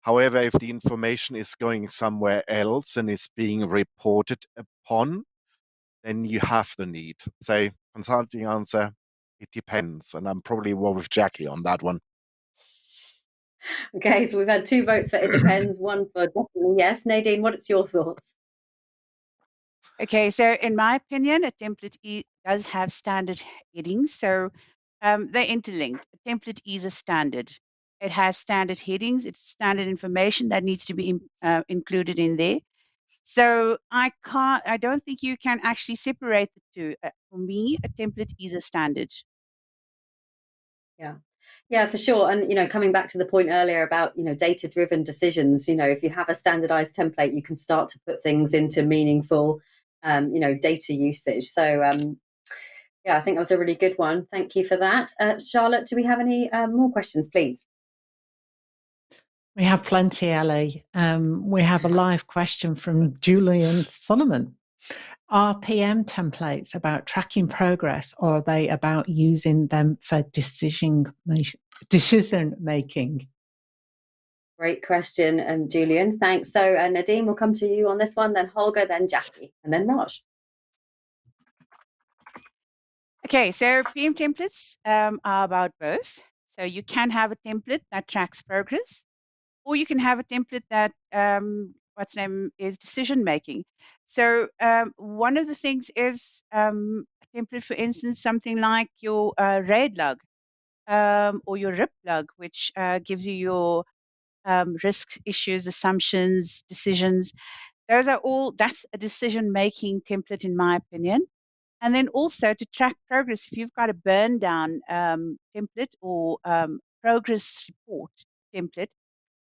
However, if the information is going somewhere else and is being reported upon, then you have the need. So consulting answer, it depends. And I'm probably more with Jackie on that one. Okay, so we've had 2 votes for it depends, 1 for definitely yes. Nadine, what's your thoughts? Okay, so in my opinion, a template does have standard headings. So they're interlinked. A template is a standard. It has standard headings. It's standard information that needs to be included in there. So I don't think you can actually separate the two. For me, a template is a standard. Yeah, for sure. And, coming back to the point earlier about, data-driven decisions, if you have a standardized template, you can start to put things into meaningful, data usage. So, yeah, I think that was a really good one. Thank you for that. Charlotte, do we have any more questions, please? We have plenty, Ellie. We have a live question from Julian Solomon. Are PM templates about tracking progress, or are they about using them for decision making? Great question, Julian. Thanks. So Nadine, we'll come to you on this one, then Holger, then Jackie, and then Raj. Okay, so PM templates are about both. So you can have a template that tracks progress, or you can have a template that is decision making. So one of the things is a template, for instance, something like your RAID log or your RIP log, which gives you your risks, issues, assumptions, decisions. That's a decision making template, in my opinion. And then also to track progress, if you've got a burn down template or progress report template,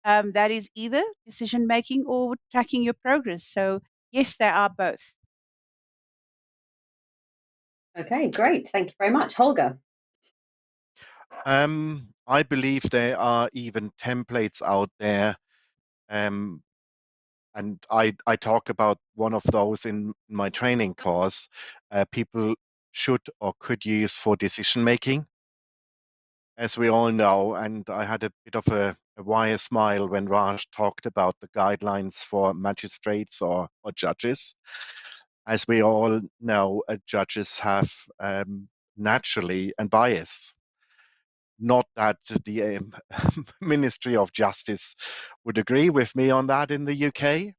that is either decision making or tracking your progress. So yes, they are both. Okay, great. Thank you very much. Holger. I believe there are even templates out there, and I talk about one of those in my training course. People should or could use for decision making, as we all know. And I had a bit of a wire smile when Raj talked about the guidelines for magistrates or judges. As we all know, judges have naturally a bias. Not that the Ministry of Justice would agree with me on that in the UK,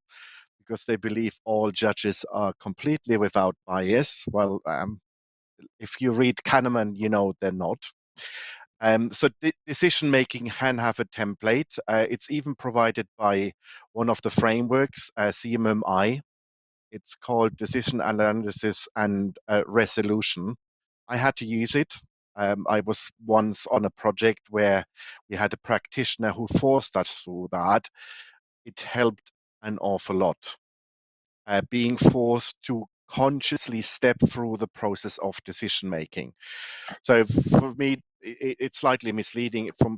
because they believe all judges are completely without bias. Well, if you read Kahneman, you know they're not. So decision making can have a template. It's even provided by one of the frameworks, CMMI. It's called Decision Analysis and Resolution. I had to use it. I was once on a project where we had a practitioner who forced us through that. It helped an awful lot. Being forced to consciously step through the process of decision making. So for me, it's slightly misleading from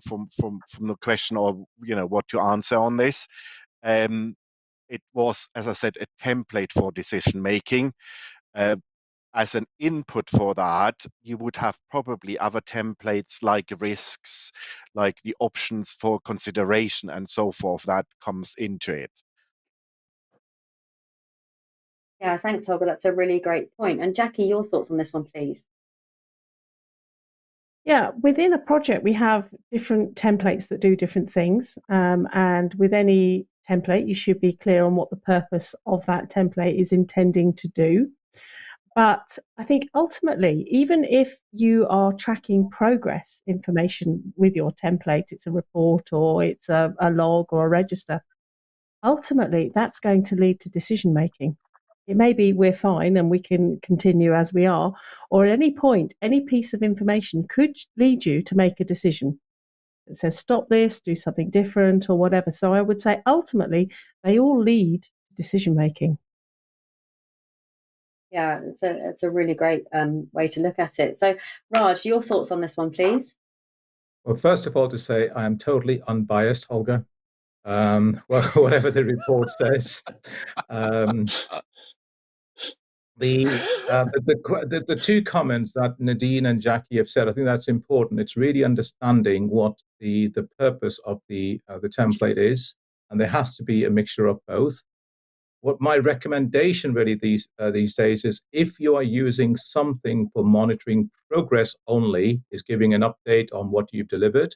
the question, or what to answer on this. It was, as I said, a template for decision making. As an input for that, you would have probably other templates like risks, like the options for consideration and so forth that comes into it. Yeah, thanks, Holger. That's a really great point. And Jackie, your thoughts on this one, please. Yeah, within a project, we have different templates that do different things. And with any template, you should be clear on what the purpose of that template is intending to do. But I think ultimately, even if you are tracking progress information with your template, it's a report or it's a log or a register, ultimately that's going to lead to decision making. It may be we're fine and we can continue as we are, or at any point, any piece of information could lead you to make a decision. It says stop this, do something different, or whatever. So I would say ultimately they all lead to decision making. Yeah, it's a really great way to look at it. So Raj, your thoughts on this one, please. Well, first of all, to say I am totally unbiased, Holger. Well, whatever the report says. The two comments that Nadine and Jackie have said, I think that's important. It's really understanding what the purpose of the template is, and there has to be a mixture of both. What my recommendation really these days is, if you are using something for monitoring progress only, is giving an update on what you've delivered,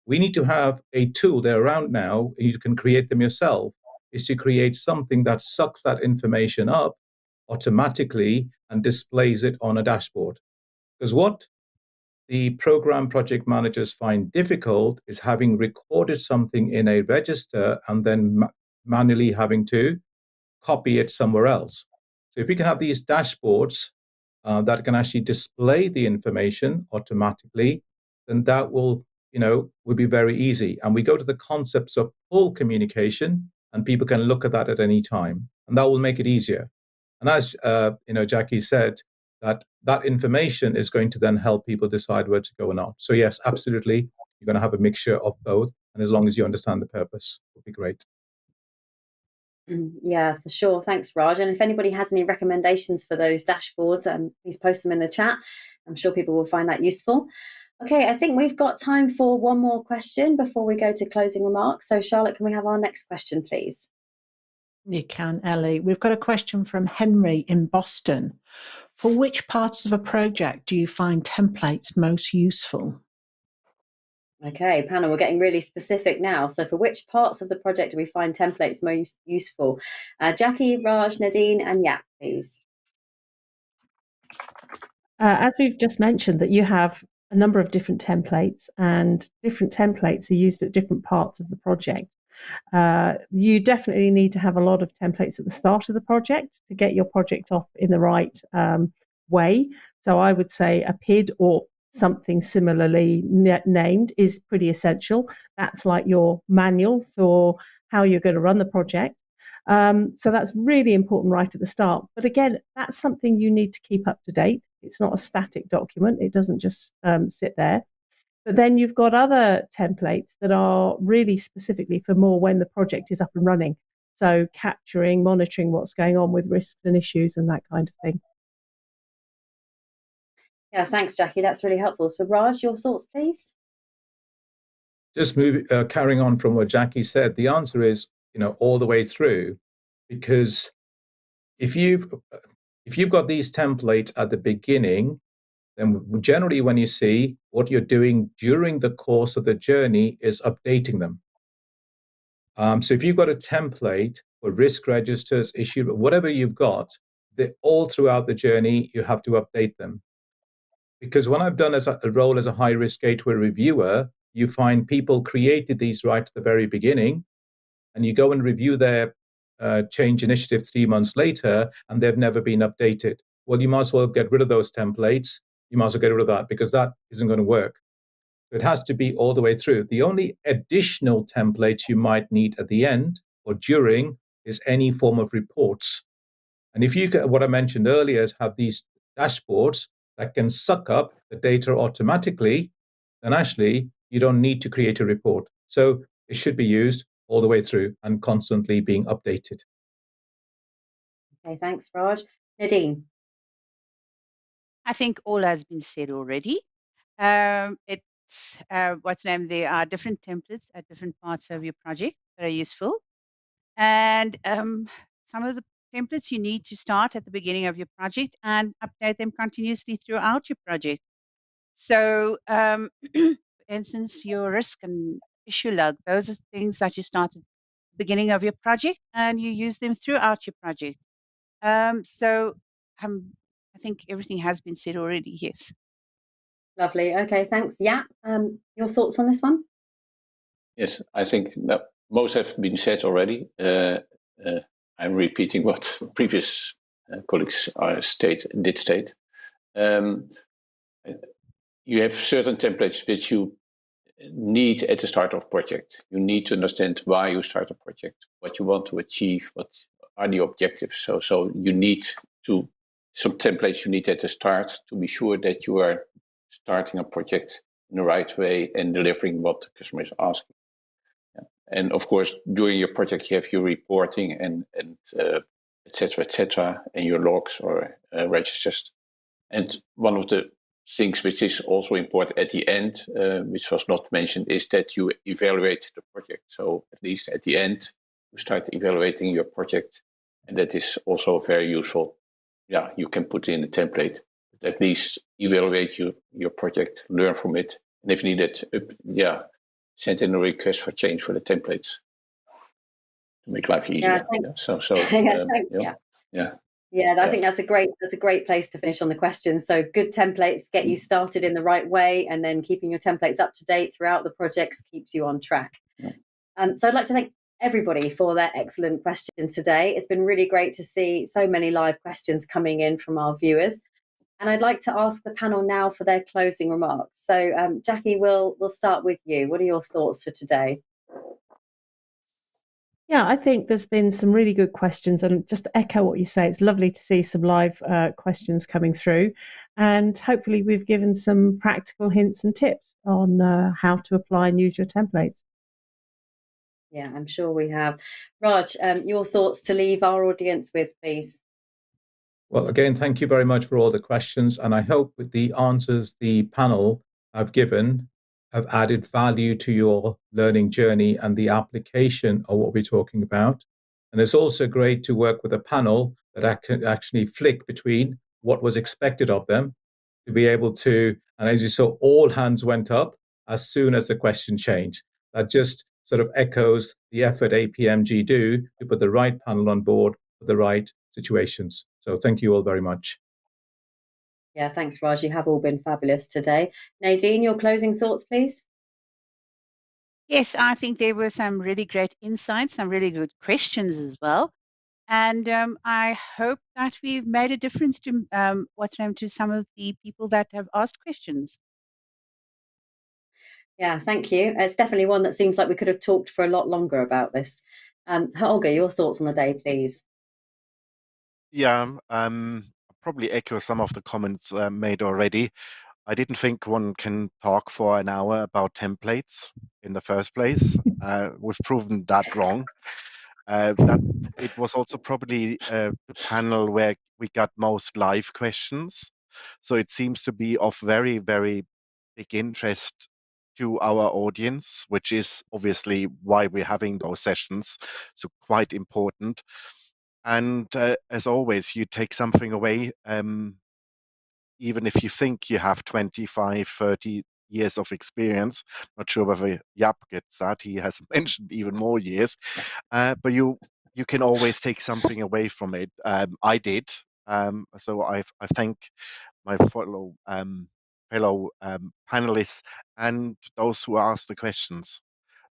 we need to have a tool, they're around now, you can create them yourself, is to create something that sucks that information up automatically and displays it on a dashboard. Because what the program project managers find difficult is having recorded something in a register and then manually having to copy it somewhere else. So if we can have these dashboards that can actually display the information automatically, then that will be very easy. And we go to the concepts of full communication, and people can look at that at any time, and that will make it easier. And as Jackie said, that information is going to then help people decide where to go or not. So yes, absolutely, you're going to have a mixture of both, and as long as you understand the purpose, it will be great. Yeah, for sure. Thanks, Raj. And if anybody has any recommendations for those dashboards, please post them in the chat. I'm sure people will find that useful. Okay, I think we've got time for one more question before we go to closing remarks. So Charlotte, can we have our next question, please? You can, Ellie. We've got a question from Henry in Boston. For which parts of a project do you find templates most useful? Okay, panel, we're getting really specific now. So for which parts of the project do we find templates most useful? Jackie, Raj, Nadine, and Jaap, please. As we've just mentioned, that you have a number of different templates, and different templates are used at different parts of the project. You definitely need to have a lot of templates at the start of the project to get your project off in the right way. So I would say a PID or something similarly named is pretty essential. That's like your manual for how you're going to run the project. So that's really important right at the start. But again, that's something you need to keep up to date. It's not a static document. It doesn't just sit there. But then you've got other templates that are really specifically for more when the project is up and running. So capturing, monitoring what's going on with risks and issues and that kind of thing. Yeah, thanks, Jackie. That's really helpful. So Raj, your thoughts, please? Just carrying on from what Jackie said, the answer is, all the way through, because if you've got these templates at the beginning, then generally when you see what you're doing during the course of the journey is updating them. So if you've got a template for risk registers, issue, whatever you've got, all throughout the journey, you have to update them. Because when I've done a role as a high-risk gateway reviewer, you find people created these right at the very beginning, and you go and review their change initiative 3 months later, and they've never been updated. Well, you might as well get rid of those templates. You might as well get rid of that, because that isn't going to work. It has to be all the way through. The only additional templates you might need at the end or during is any form of reports. And if you get what I mentioned earlier is have these dashboards that can suck up the data automatically, then actually you don't need to create a report. So it should be used all the way through and constantly being updated. Okay, thanks, Raj. Nadine. I think all has been said already. There are different templates at different parts of your project that are useful. And some of the templates you need to start at the beginning of your project and update them continuously throughout your project. So, for instance, your risk and issue log, those are things that you start at the beginning of your project and you use them throughout your project. I think everything has been said already, yes. Lovely. Okay, thanks. Jaap, your thoughts on this one? Yes, I think most have been said already. I'm repeating what previous colleagues did state. You have certain templates which you need at the start of project. You need to understand why you start a project, what you want to achieve, what are the objectives. So you need some templates you need at the start to be sure that you are starting a project in the right way and delivering what the customer is asking. Yeah. And of course, during your project, you have your reporting and et cetera, and your logs or registers. And one of the things which is also important at the end, which was not mentioned, is that you evaluate the project. So at least at the end, you start evaluating your project, and that is also very useful. Yeah, you can put in a template, but at least evaluate your project, learn from it, and if needed, send in a request for change for the templates to make life easier. Yeah, Yeah, I think that's a great place to finish on the questions. So good templates get you started in the right way, and then keeping your templates up to date throughout the projects keeps you on track. So I'd like to thank everybody for their excellent questions today. It's been really great to see so many live questions coming in from our viewers. And I'd like to ask the panel now for their closing remarks. So Jackie, we'll start with you. What are your thoughts for today? Yeah, I think there's been some really good questions, and just to echo what you say, it's lovely to see some live questions coming through, and hopefully we've given some practical hints and tips on how to apply and use your templates. Yeah, I'm sure we have. Raj, your thoughts to leave our audience with, please. Well, again, thank you very much for all the questions, and I hope with the answers the panel have given have added value to your learning journey and the application of what we're talking about. And it's also great to work with a panel that can actually flick between what was expected of them to be able to, and as you saw, all hands went up as soon as the question changed. That just sort of echoes the effort APMG do to put the right panel on board for the right situations. So thank you all very much. Yeah, thanks, Raj. You have all been fabulous today. Nadine, your closing thoughts, please. Yes, I think there were some really great insights, some really good questions as well. And I hope that we've made a difference to to some of the people that have asked questions. Yeah, thank you. It's definitely one that seems like we could have talked for a lot longer about this. Holger, your thoughts on the day, please. Yeah, probably echo some of the comments made already. I didn't think one can talk for an hour about templates in the first place. We've proven that wrong. That it was also probably the panel where we got most live questions. So it seems to be of very, very big interest to our audience, which is obviously why we're having those sessions. So quite important. And as always, you take something away, even if you think you have 25, 30 years of experience. Not sure whether Jaap gets that. He has mentioned even more years. But you can always take something away from it. I did. So I thank my fellow panelists and those who asked the questions.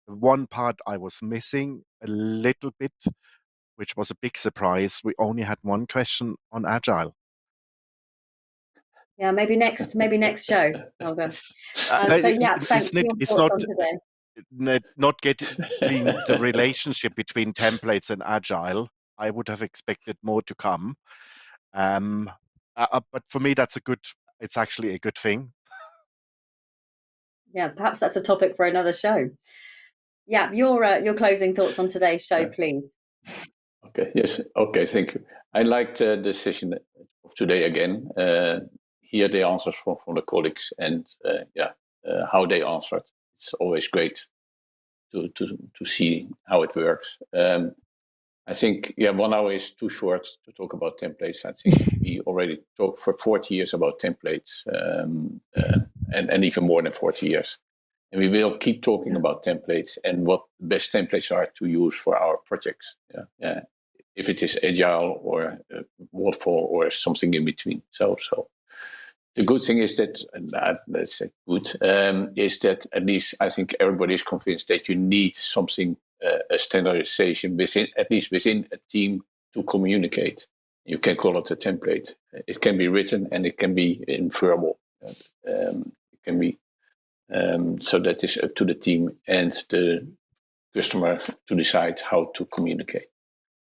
One part I was missing a little bit, which was a big surprise. We only had one question on Agile. Yeah, maybe next show, Holger. Thanks for your It's thoughts on today. not getting the relationship between templates and Agile. I would have expected more to come. But for me, it's actually a good thing. Yeah, perhaps that's a topic for another show. Yeah, your closing thoughts on today's show, please. Okay. Yes. Okay. Thank you. I liked the session of today again. Hear the answers from the colleagues and how they answered. It's always great to see how it works. I think 1 hour is too short to talk about templates. I think we already talked for 40 years about templates, and even more than 40 years. And we will keep talking about templates and what the best templates are to use for our projects. If it is agile or waterfall or something in between. So the good thing is that, let's say good, is that at least I think everybody is convinced that you need something, a standardization at least within a team to communicate. You can call it a template. It can be written and it can be verbal. It can be so that is up to the team and the customer to decide how to communicate.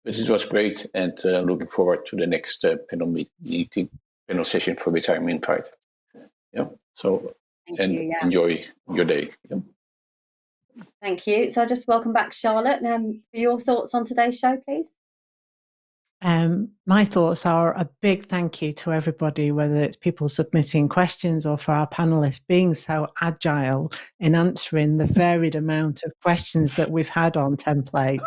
But it was great, and looking forward to the next panel session for which I'm invited. So enjoy your day. Thank you. So I'll just welcome back Charlotte. For your thoughts on today's show, please. My thoughts are a big thank you to everybody, whether it's people submitting questions or for our panelists being so agile in answering the varied amount of questions that we've had on templates.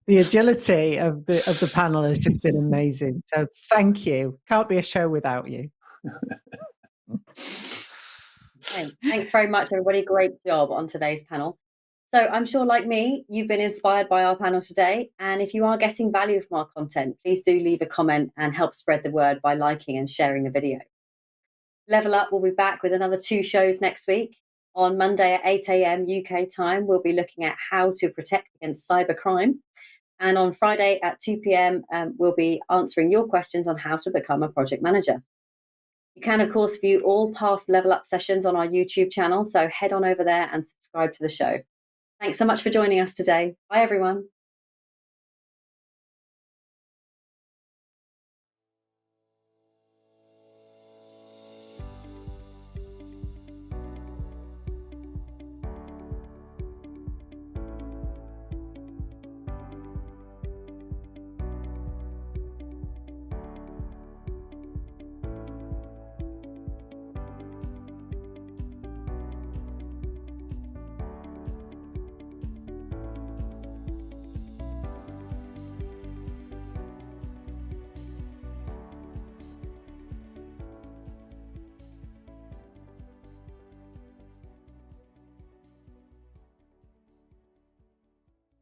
The agility of the panel has just been amazing. So thank you. Can't be a show without you. Thanks very much, everybody. Great job on today's panel. So I'm sure, like me, you've been inspired by our panel today. And if you are getting value from our content, please do leave a comment and help spread the word by liking and sharing the video. Level Up will be back with another 2 shows next week. On Monday at 8 a.m. UK time, we'll be looking at how to protect against cybercrime. And on Friday at 2 p.m, we'll be answering your questions on how to become a project manager. You can, of course, view all past Level Up sessions on our YouTube channel, so head on over there and subscribe to the show. Thanks so much for joining us today. Bye, everyone.